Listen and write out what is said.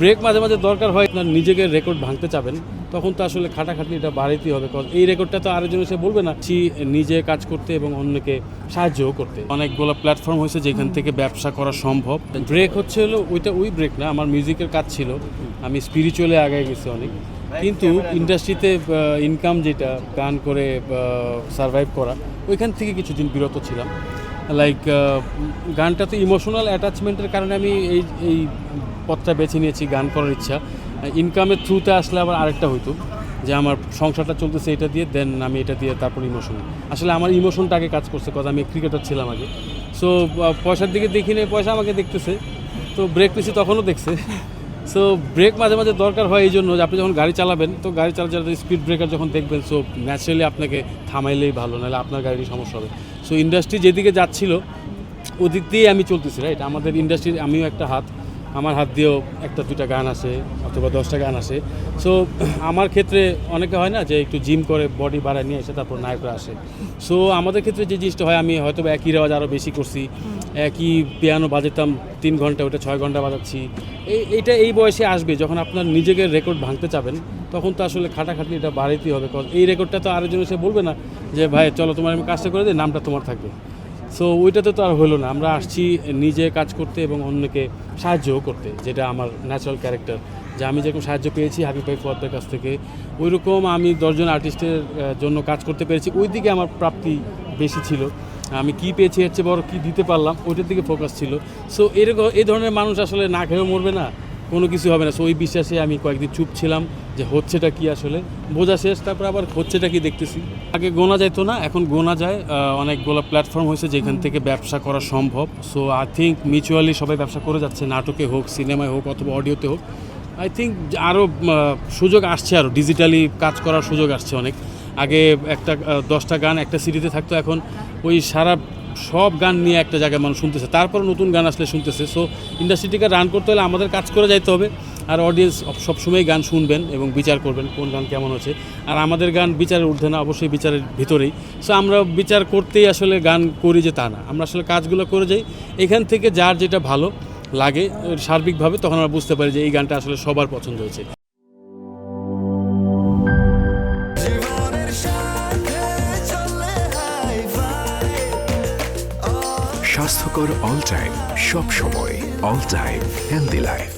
Break মাঝে মাঝে দরকার হয়, আপনার নিজেকে রেকর্ড ভাঙতে চাবেন তখন তো আসলে খাটাখাটনিটা বাড়াইতেই হবে। কারণ এই রেকর্ডটা তো আরেকজন এসে বলবে না, নিজে কাজ করতে এবং অন্যকে সাহায্যও করতে। অনেকগুলো প্ল্যাটফর্ম হয়েছে যেখান থেকে ব্যবসা করা সম্ভব। ব্রেক হচ্ছে হলো ওই ব্রেক না, আমার মিউজিকের কাজ ছিল, আমি স্পিরিচুয়ালি আগায় গেছি অনেক, কিন্তু ইন্ডাস্ট্রিতে ইনকাম যেটা গান করে সারভাইভ করা, ওইখান থেকে কিছুদিন বিরত ছিলাম। লাইক গানটা তো ইমোশনাল অ্যাটাচমেন্টের কারণে আমি এই পথটা বেছে নিয়েছি, গান করার ইচ্ছা। ইনকামের থ্রুতে আসলে আবার আরেকটা হইতো যে আমার সংসারটা চলতেছে এটা দিয়ে, দেন আমি এটা দিয়ে তারপর ইমোশন। আসলে আমার ইমোশনটা আগে কাজ করছে, কথা আমি ক্রিকেটার ছিলাম আগে। সো পয়সার দিকে দেখি নেই, পয়সা আমাকে দেখতেছে, তো ব্রেক নিছি তখনও দেখছে। সো ব্রেক মাঝে মাঝে দরকার হয় এই জন্য যে আপনি যখন গাড়ি চালাবেন, তো গাড়ি চালাতে স্পিড ব্রেকার যখন দেখবেন, সো ন্যাচারালি আপনাকে থামাইলেই ভালো, নাহলে আপনার গাড়ির সমস্যা হবে। সো ইন্ডাস্ট্রি যেদিকে যাচ্ছিল ওদিক দিয়েই আমি চলতেছি, রাইট। আমাদের ইন্ডাস্ট্রির আমিও একটা হাত, আমার হাত দিয়েও একটা দুইটা গান আসে অথবা 10টা গান আসে। সো আমার ক্ষেত্রে অনেকে হয় না যে একটু জিম করে বডি বাড়ায় নিয়ে এসে তারপর নায়করা আসে। সো আমাদের ক্ষেত্রে যে জিনিসটা হয়, আমি হয়তো একই রেওয়াজ আরও বেশি করছি, একই পিয়ানো বাজাতাম 3 ঘন্টা, ওটা 6 ঘন্টা বাজাচ্ছি। এইটা এই বয়সে আসবে যখন আপনার নিজেকে রেকর্ড ভাঙতে চাবেন, তখন তো আসলে খাটাখাটনিটা বাড়াইতেই হবে। কারণ এই রেকর্ডটা তো আরেকজন এসে বলবে না যে ভাই চলো তোমার আমি কাজটা করে দিই, নামটা তোমার থাকবে। সো ওইটাতে তো আর হলো না। আমরা আসছি নিজে কাজ করতে এবং অন্যকে সাহায্যও করতে, যেটা আমার ন্যাচারাল ক্যারেক্টার। যে আমি যেরকম সাহায্য পেয়েছি হাবিব ভাই ফুয়াদের কাছ থেকে, ওইরকম আমি 10 জন আর্টিস্টের জন্য কাজ করতে পেরেছি, ওই দিকে আমার প্রাপ্তি বেশি ছিল। আমি কি পেয়েছি হচ্ছে বড় কী দিতে পারলাম, ওইটার দিকে ফোকাস ছিল। সো এরকম এই ধরনের মানুষ আসলে না খেয়েও মরবে না, কোনো কিছু হবে না। সো ওই বিশ্বাসে আমি কয়েকদিন চুপ ছিলাম যে হচ্ছেটা কি, আসলে বোঝা শেষ, তারপর আবার হচ্ছেটা কি দেখতেছি। আগে গোনা যাইতো না, এখন গোনা যায়। অনেকগুলো প্ল্যাটফর্ম হয়েছে যেখান থেকে ব্যবসা করা সম্ভব। সো আই থিঙ্ক মিউচুয়ালি সবাই ব্যবসা করে যাচ্ছে, নাটকে হোক, সিনেমায় হোক, অথবা অডিওতে হোক। আই থিঙ্ক আরও সুযোগ আসছে, আরও ডিজিটালি কাজ করার সুযোগ আসছে অনেক। আগে একটা 10টা গান একটা সিডিতে থাকতো, এখন ওই সব গান নিয়ে একটা জায়গায় মানুষ শুনতেছে, তারপর নতুন গান আসলে শুনতেছে। সো ইন্ডাস্ট্রিটিকে রান করতে হলে আমাদের কাজ করে যাইতে হবে, আর অডিয়েন্স সবসময় গান শুনবেন এবং বিচার করবেন কোন গান কেমন হচ্ছে। আর আমাদের গান বিচারের ঊর্ধ্বে না, অবশ্যই বিচারের ভিতরেই। সো আমরা বিচার করতেই আসলে গান করি যে তা না, আমরা আসলে কাজগুলো করে যাই, এখান থেকে যার যেটা ভালো লাগে সার্বিকভাবে, তখন আমরা বুঝতে পারি যে এই গানটা আসলে সবার পছন্দ হয়েছে। স্বাস্থ্যকর অল টাইম, সব সময় অল টাইম হেলদি লাইফ।